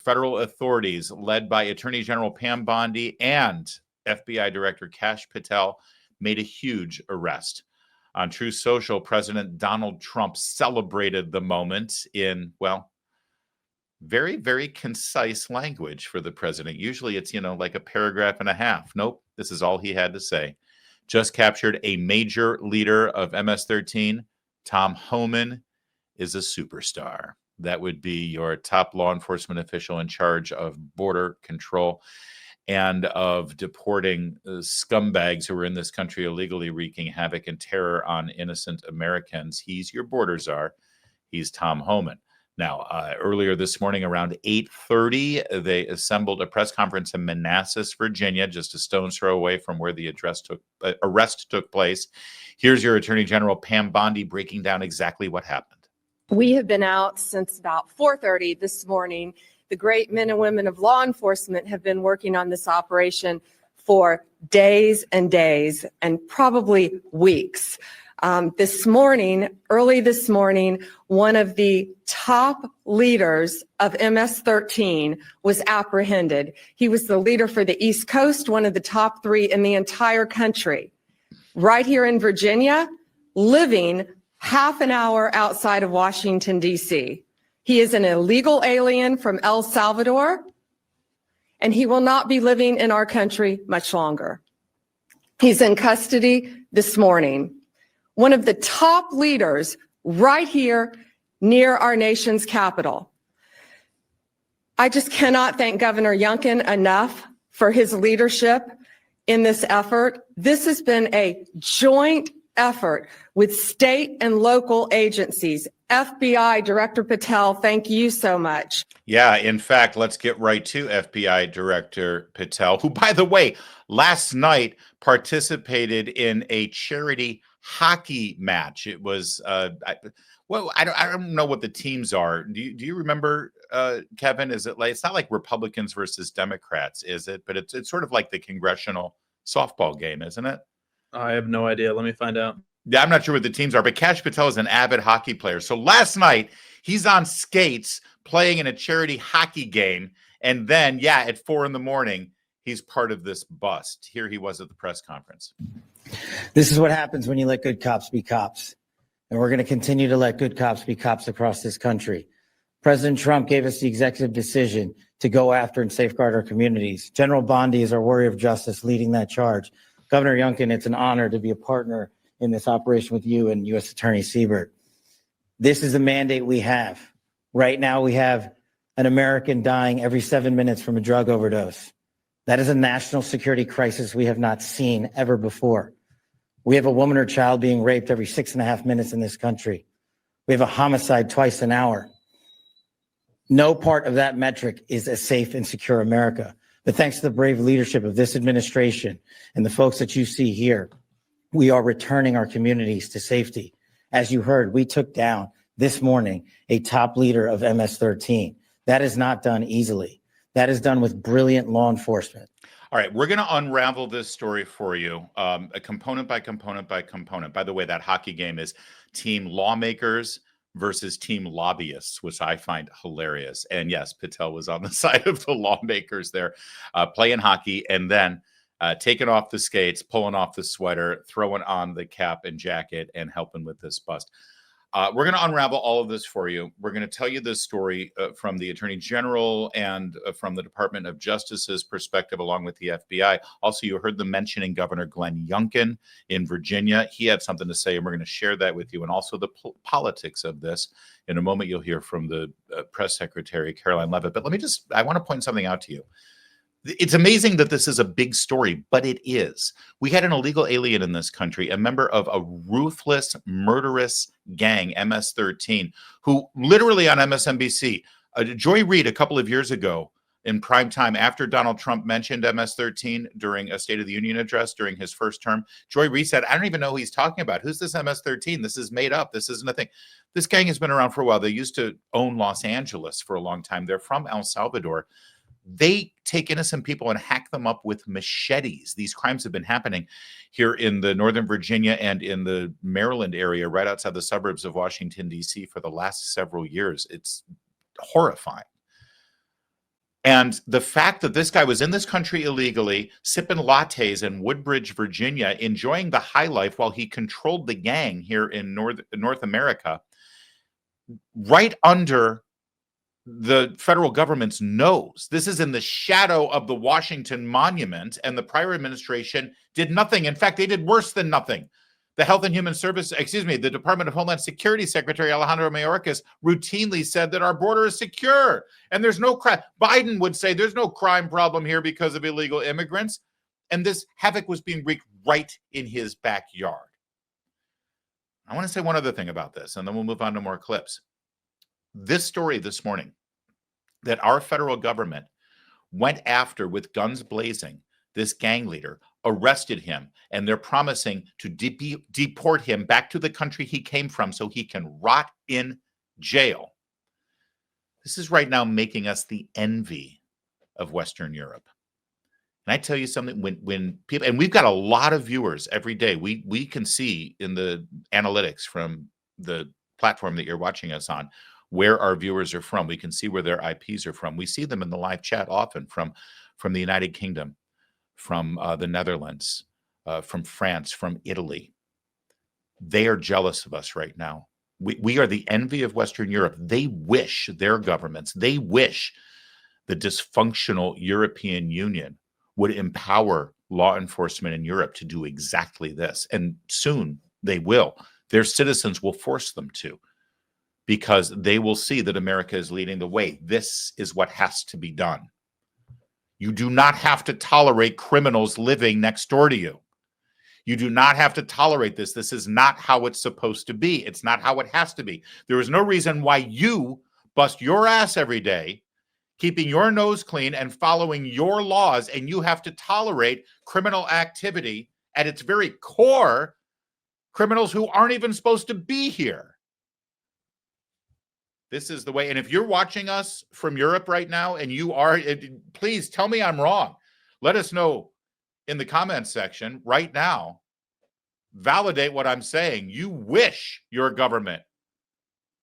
federal authorities led by Attorney General Pam Bondi and FBI Director Kash Patel made a huge arrest. On Truth Social, President Donald Trump celebrated the moment in, well, very, very concise language for the president. Usually it's, like a paragraph and a half. Nope, this is all he had to say. Just captured a major leader of MS-13. Tom Homan is a superstar. That would be your top law enforcement official in charge of border control and of deporting scumbags who are in this country illegally, wreaking havoc and terror on innocent Americans. He's your border czar. He's Tom Homan. Now, earlier this morning around 8:30, they assembled a press conference in Manassas, Virginia, just a stone's throw away from where the arrest took place. Here's your Attorney General Pam Bondi breaking down exactly what happened. We have been out since about 4:30 this morning. The great men and women of law enforcement have been working on this operation for days and days and probably weeks. Early this morning, one of the top leaders of MS-13 was apprehended. He was the leader for the East Coast, one of the top 3 in the entire country, right here in Virginia, living half an hour outside of Washington, D.C. He is an illegal alien from El Salvador, and he will not be living in our country much longer. He's in custody this morning. One of the top leaders right here near our nation's capital. I just cannot thank Governor Youngkin enough for his leadership in this effort. This has been a joint effort with state and local agencies. FBI Director Patel, thank you so much. Yeah, in fact, let's get right to FBI Director Patel, who, by the way, last night participated in a charity hockey match. It was, I don't know what the teams are. Do you remember, Kevin? Is it like, it's not like Republicans versus Democrats, is it? But it's sort of like the congressional softball game, isn't it? I have no idea. Let me find out. Yeah, I'm not sure what the teams are, but Kash Patel is an avid hockey player. So last night, he's on skates playing in a charity hockey game. And then, at 4 a.m, he's part of this bust. Here he was at the press conference. This is what happens when you let good cops be cops. And we're going to continue to let good cops be cops across this country. President Trump gave us the executive decision to go after and safeguard our communities. General Bondi is our warrior of justice leading that charge. Governor Youngkin, it's an honor to be a partner in this operation with you and U.S. Attorney Siebert. This is a mandate we have. Right now, we have an American dying every 7 minutes from a drug overdose. That is a national security crisis we have not seen ever before. We have a woman or child being raped every 6.5 minutes in this country. We have a homicide twice an hour. No part of that metric is a safe and secure America. But thanks to the brave leadership of this administration and the folks that you see here, we are returning our communities to safety. As you heard, we took down this morning a top leader of MS-13. That is not done easily. That is done with brilliant law enforcement. All right, we're going to unravel this story for you, a component by component by component. By the way, that hockey game is team lawmakers versus team lobbyists, which I find hilarious. And yes, Patel was on the side of the lawmakers there, playing hockey, and then taking off the skates, pulling off the sweater, throwing on the cap and jacket, and helping with this bust. We're going to unravel all of this for you. We're going to tell you this story from the Attorney General and from the Department of Justice's perspective, along with the FBI. Also, you heard them mentioning Governor Glenn Youngkin in Virginia. He had something to say, and we're going to share that with you, and also the politics of this. In a moment, you'll hear from the press secretary, Caroline Leavitt. But I want to point something out to you. It's amazing that this is a big story, but it is. We had an illegal alien in this country, a member of a ruthless, murderous gang, MS-13, who literally on MSNBC, Joy Reid a couple of years ago in prime time after Donald Trump mentioned MS-13 during a State of the Union address during his first term, Joy Reid said, I don't even know who he's talking about. Who's this MS-13? This is made up. This isn't a thing. This gang has been around for a while. They used to own Los Angeles for a long time. They're from El Salvador. They take innocent people and hack them up with machetes. These crimes have been happening here in the Northern Virginia and in the Maryland area, right outside the suburbs of Washington, D.C. for the last several years. It's horrifying. And the fact that this guy was in this country illegally, sipping lattes in Woodbridge, Virginia, enjoying the high life while he controlled the gang here in North America, right under the federal government's nose. This is in the shadow of the Washington Monument, and the prior administration did nothing. In fact, they did worse than nothing. The the Department of Homeland Security Secretary Alejandro Mayorkas routinely said that our border is secure and there's no crime. Biden would say there's no crime problem here because of illegal immigrants. And this havoc was being wreaked right in his backyard. I want to say one other thing about this, and then we'll move on to more clips. This story this morning, that our federal government went after with guns blazing this gang leader, arrested him, and they're promising to deport him back to the country he came from so he can rot in jail. This is right now making us the envy of Western Europe. And I tell you something, when people, and we've got a lot of viewers every day, we can see in the analytics from the platform that you're watching us on where our viewers are from. We can see where their IPs are from. We see them in the live chat often from the United Kingdom, from the Netherlands, from France, from Italy. They are jealous of us right now. We are the envy of Western Europe. They wish their governments, they wish the dysfunctional European Union would empower law enforcement in Europe to do exactly this. And soon they will. Their citizens will force them to, because they will see that America is leading the way. This is what has to be done. You do not have to tolerate criminals living next door to you. You do not have to tolerate this. This is not how it's supposed to be. It's not how it has to be. There is no reason why you bust your ass every day, keeping your nose clean and following your laws, and you have to tolerate criminal activity at its very core, criminals who aren't even supposed to be here. This is the way. And if you're watching us from Europe right now and you are, please tell me I'm wrong. Let us know in the comments section right now. Validate what I'm saying. You wish your government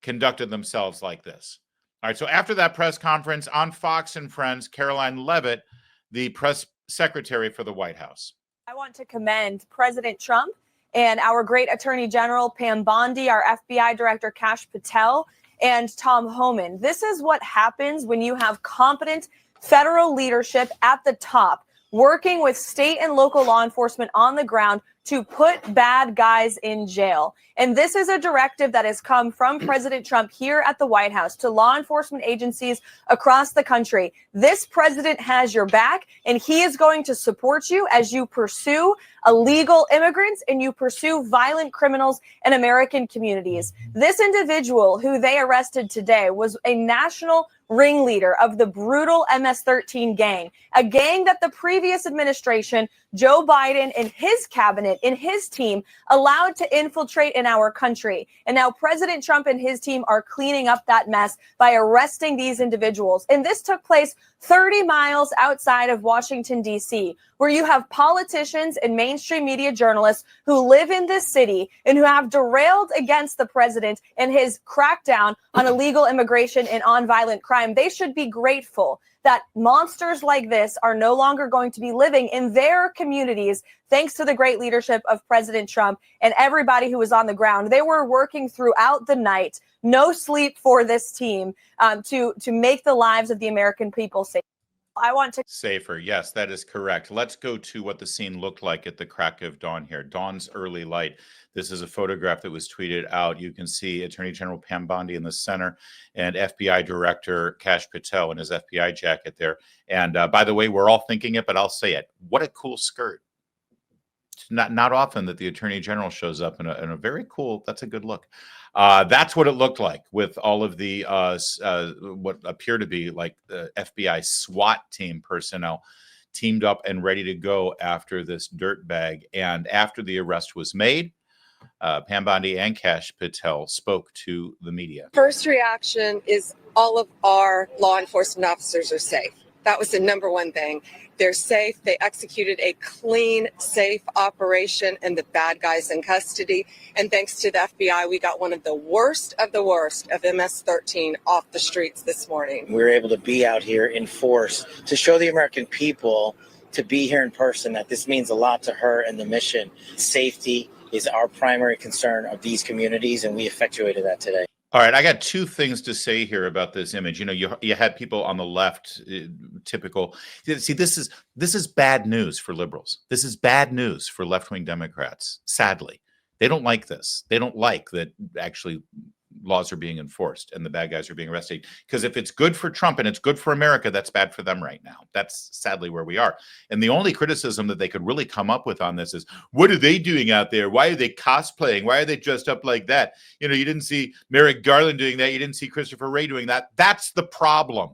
conducted themselves like this. All right. So after that press conference on Fox and Friends, Caroline Leavitt, the press secretary for the White House. I want to commend President Trump and our great Attorney General Pam Bondi, our FBI Director Kash Patel, and Tom Homan. This is what happens when you have competent federal leadership at the top, working with state and local law enforcement on the ground to put bad guys in jail. And this is a directive that has come from President Trump here at the White House to law enforcement agencies across the country. This president has your back, and he is going to support you as you pursue illegal immigrants and you pursue violent criminals in American communities. This individual who they arrested today was a national ringleader of the brutal MS-13 gang, a gang that the previous administration, Joe Biden and his cabinet and his team allowed to infiltrate in our country. And now President Trump and his team are cleaning up that mess by arresting these individuals. And this took place 30 miles outside of Washington, D.C., where you have politicians and mainstream media journalists who live in this city and who have derailed against the president and his crackdown on illegal immigration and on violent crime. They should be grateful that monsters like this are no longer going to be living in their communities, thanks to the great leadership of President Trump and everybody who was on the ground. They were working throughout the night, no sleep for this team, to make the lives of the American people safe. I want to safer. Yes, that is correct. Let's go to what the scene looked like at the crack of dawn here. Dawn's early light. This is a photograph that was tweeted out. You can see Attorney General Pam Bondi in the center and FBI Director Kash Patel in his FBI jacket there. And by the way, we're all thinking it, but I'll say it. What a cool skirt. It's not often that the Attorney General shows up in a very cool, that's a good look. That's what it looked like with all of the what appear to be like the FBI SWAT team personnel teamed up and ready to go after this dirtbag. And after the arrest was made, Pam Bondi and Kash Patel spoke to the media. First reaction is all of our law enforcement officers are safe. That was the number one thing. They're safe. They executed a clean, safe operation, and the bad guys in custody. And thanks to the FBI, we got one of the worst of MS-13 off the streets this morning. We were able to be out here in force to show the American people, to be here in person, that this means a lot to her and the mission. Safety is our primary concern of these communities, and we effectuated that today. All right, I got two things to say here about this image. You know, you had people on the left, typical. See, this is bad news for liberals. This is bad news for left-wing Democrats. Sadly, they don't like this. They don't like that actually laws are being enforced and the bad guys are being arrested. Because if it's good for Trump and it's good for America, that's bad for them right now. That's sadly where we are. And the only criticism that they could really come up with on this is, what are they doing out there? Why are they cosplaying? Why are they dressed up like that? You know, you didn't see Merrick Garland doing that. You didn't see Christopher Wray doing that. That's the problem.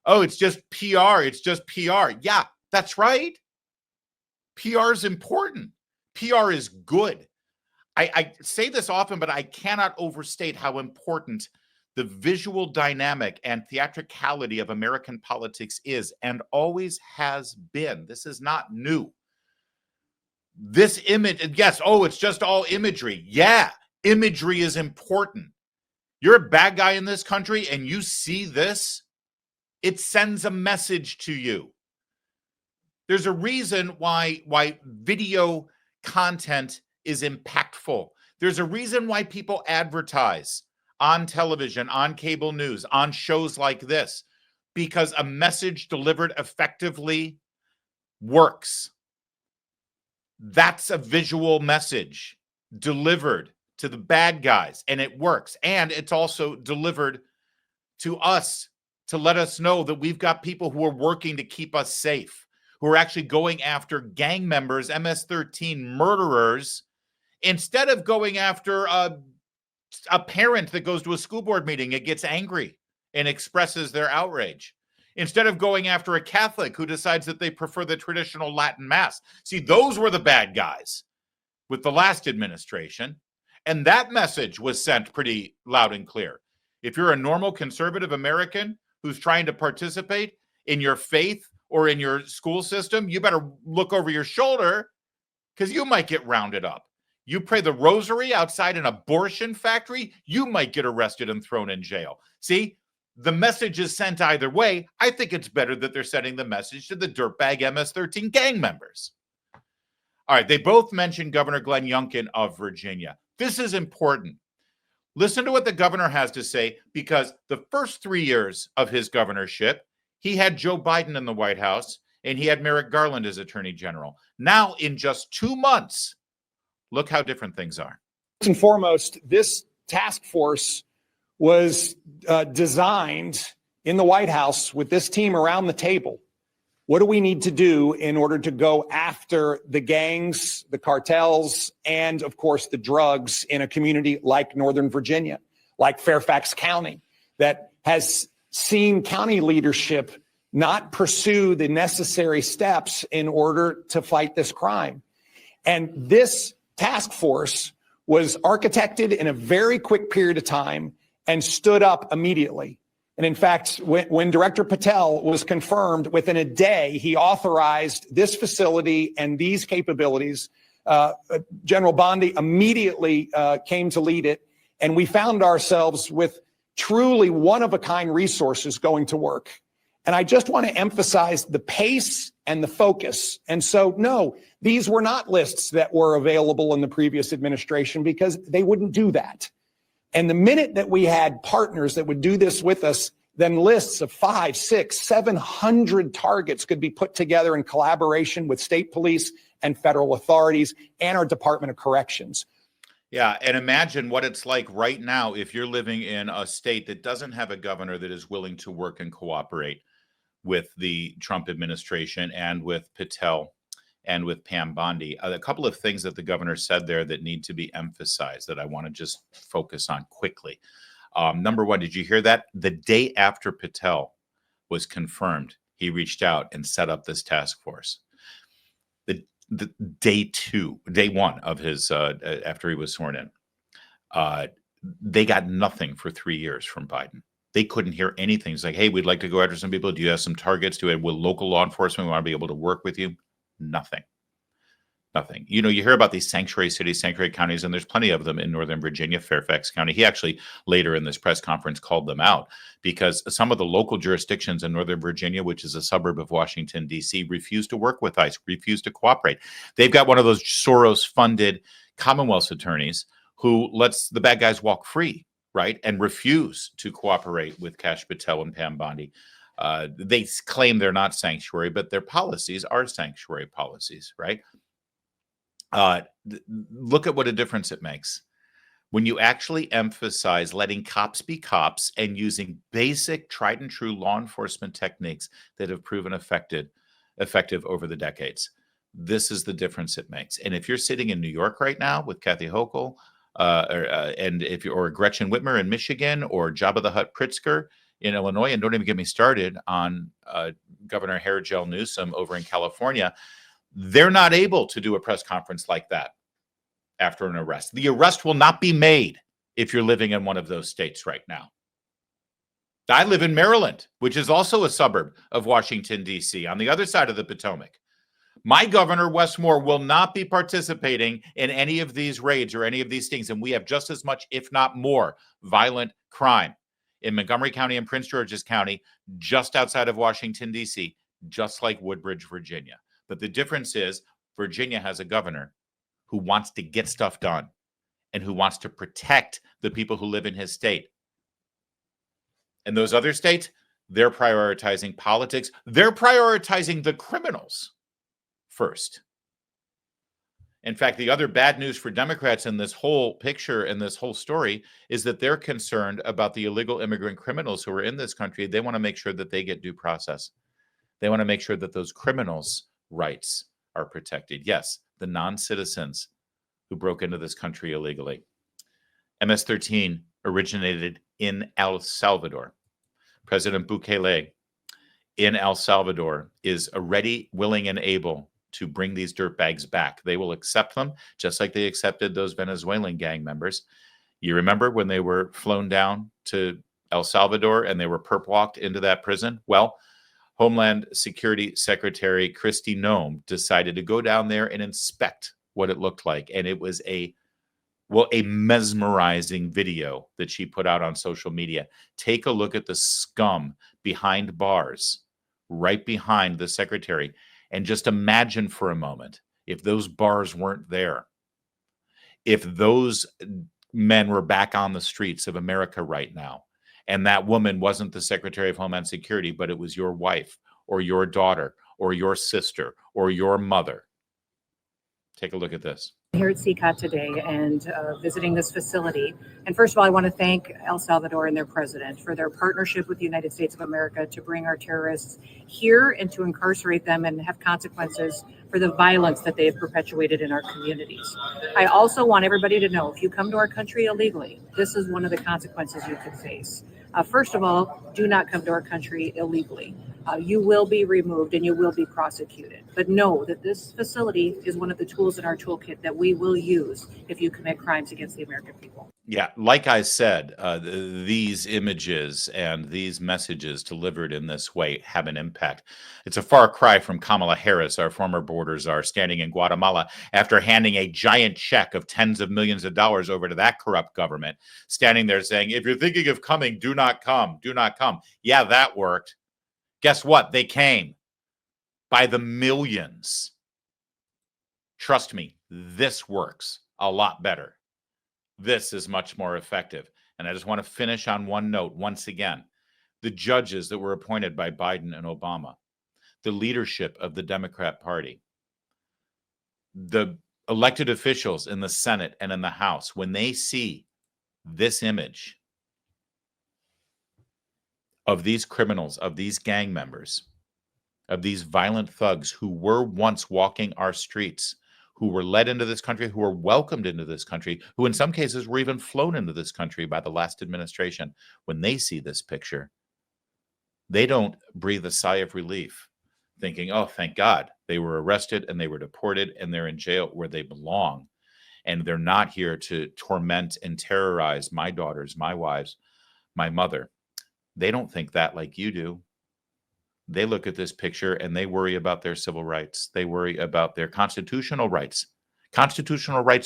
Oh, it's just PR. It's just PR. Yeah, that's right. PR is important. PR is good. I say this often, but I cannot overstate how important the visual dynamic and theatricality of American politics is and always has been. This is not new. This image, yes, oh, it's just all imagery. Yeah, imagery is important. You're a bad guy in this country and you see this, it sends a message to you. There's a reason why video content is impactful. There's a reason why people advertise on television, on cable news, on shows like this, because a message delivered effectively works. That's a visual message delivered to the bad guys, and it works. And it's also delivered to us to let us know that we've got people who are working to keep us safe, who are actually going after gang members, MS-13 murderers, instead of going after a parent that goes to a school board meeting and gets angry and expresses their outrage. Instead of going after a Catholic who decides that they prefer the traditional Latin Mass. See, those were the bad guys with the last administration. And that message was sent pretty loud and clear. If you're a normal conservative American who's trying to participate in your faith or in your school system, you better look over your shoulder because you might get rounded up. You pray the rosary outside an abortion factory, you might get arrested and thrown in jail. See, the message is sent either way. I think it's better that they're sending the message to the dirtbag MS-13 gang members. All right, they both mentioned Governor Glenn Youngkin of Virginia. This is important. Listen to what the governor has to say, because the first 3 years of his governorship, he had Joe Biden in the White House and he had Merrick Garland as Attorney General. Now, in just 2 months, look how different things are. First and foremost, this task force was designed in the White House with this team around the table. What do we need to do in order to go after the gangs, the cartels, and of course the drugs in a community like Northern Virginia, like Fairfax County, that has seen county leadership not pursue the necessary steps in order to fight this crime. And this task force was architected in a very quick period of time and stood up immediately. And in fact, when Director Patel was confirmed, within a day, he authorized this facility and these capabilities. General Bondi immediately came to lead it. And we found ourselves with truly one-of-a-kind resources going to work. And I just want to emphasize the pace and the focus. And so, no, these were not lists that were available in the previous administration because they wouldn't do that. And the minute that we had partners that would do this with us, then lists of 500, 600, 700 targets could be put together in collaboration with state police and federal authorities and our Department of Corrections. Yeah, and imagine what it's like right now if you're living in a state that doesn't have a governor that is willing to work and cooperate with the Trump administration and with Patel and with Pam Bondi. A couple of things that the governor said there that need to be emphasized that I want to just focus on quickly. Number one, did you hear that? The day after Patel was confirmed, he reached out and set up this task force. The day one of his, after he was sworn in, they got nothing for 3 years from Biden. They couldn't hear anything. It's like, hey, we'd like to go after some people. Do you have some targets? Will local law enforcement want to be able to work with you? Nothing. Nothing. You know, you hear about these sanctuary cities, sanctuary counties, and there's plenty of them in Northern Virginia, Fairfax County. He actually later in this press conference called them out because some of the local jurisdictions in Northern Virginia, which is a suburb of Washington, D.C., refuse to work with ICE, refuse to cooperate. They've got one of those Soros-funded Commonwealth attorneys who lets the bad guys walk free, right, and refuse to cooperate with Kash Patel and Pam Bondi. They claim they're not sanctuary, but their policies are sanctuary policies, right? Look at what a difference it makes when you actually emphasize letting cops be cops and using basic tried and true law enforcement techniques that have proven effective over the decades. This is the difference it makes. And if you're sitting in New York right now with Kathy Hochul, or Gretchen Whitmer in Michigan, or Jabba the Hutt Pritzker in Illinois, and don't even get me started on Governor Hair Gel Newsom over in California, they're not able to do a press conference like that after an arrest. The arrest will not be made if you're living in one of those states right now. I live in Maryland, which is also a suburb of Washington, D.C., on the other side of the Potomac. My governor, Wes Moore, will not be participating in any of these raids or any of these things. And we have just as much, if not more, violent crime in Montgomery County and Prince George's County, just outside of Washington, D.C., just like Woodbridge, Virginia. But the difference is Virginia has a governor who wants to get stuff done and who wants to protect the people who live in his state. And those other states, they're prioritizing politics. They're prioritizing the criminals first. In fact, the other bad news for Democrats in this whole picture and this whole story is that they're concerned about the illegal immigrant criminals who are in this country. They want to make sure that they get due process. They want to make sure that those criminals' rights are protected. Yes, the non-citizens who broke into this country illegally. MS-13 originated in El Salvador. President Bukele in El Salvador is ready, willing, and able to bring these dirtbags back. They will accept them, just like they accepted those Venezuelan gang members. You remember when they were flown down to El Salvador and they were perp-walked into that prison? Well, Homeland Security Secretary Kristi Noem decided to go down there and inspect what it looked like. And it was a mesmerizing video that she put out on social media. Take a look at the scum behind bars, right behind the secretary. And just imagine for a moment, if those bars weren't there, if those men were back on the streets of America right now, and that woman wasn't the Secretary of Homeland Security, but it was your wife or your daughter or your sister or your mother. Take a look at this. Here at CCOT today and visiting this facility. And first of all, I want to thank El Salvador and their president for their partnership with the United States of America to bring our terrorists here and to incarcerate them and have consequences for the violence that they have perpetuated in our communities. I also want everybody to know, if you come to our country illegally, this is one of the consequences you could face. First of all, do not come to our country illegally. You will be removed and you will be prosecuted. But know that this facility is one of the tools in our toolkit that we will use if you commit crimes against the American people. Yeah, like I said, these images and these messages delivered in this way have an impact. It's a far cry from Kamala Harris, our former border czar, standing in Guatemala after handing a giant check of tens of millions of dollars over to that corrupt government, standing there saying, if you're thinking of coming, do not come, do not come. Yeah, that worked. Guess what? They came by the millions. Trust me, this works a lot better. This is much more effective. And I just want to finish on one note once again. The judges that were appointed by Biden and Obama, the leadership of the Democrat Party, the elected officials in the Senate and in the House, when they see this image of these criminals, of these gang members, of these violent thugs who were once walking our streets, who were led into this country, who were welcomed into this country, who in some cases were even flown into this country by the last administration, when they see this picture, they don't breathe a sigh of relief thinking, oh, thank God, they were arrested and they were deported and they're in jail where they belong. And they're not here to torment and terrorize my daughters, my wives, my mother. They don't think that like you do. They look at this picture and they worry about their civil rights. They worry about their constitutional rights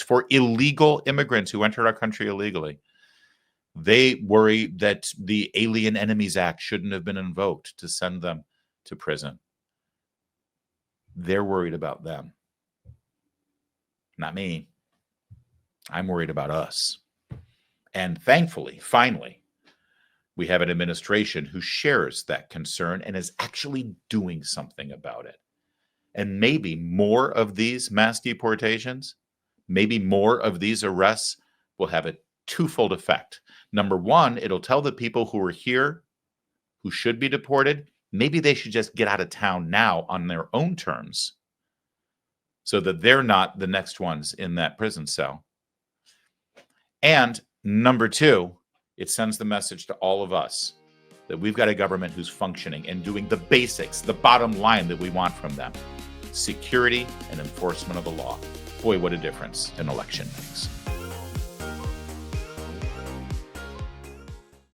for illegal immigrants who entered our country illegally. They worry that the Alien Enemies Act shouldn't have been invoked to send them to prison. They're worried about them, not me. I'm worried about us. And thankfully, finally, we have an administration who shares that concern and is actually doing something about it. And maybe more of these mass deportations, maybe more of these arrests will have a twofold effect. Number one, it'll tell the people who are here, who should be deported, maybe they should just get out of town now on their own terms so that they're not the next ones in that prison cell. And number two, it sends the message to all of us that we've got a government who's functioning and doing the basics, the bottom line that we want from them: security and enforcement of the law. Boy, what a difference an election makes.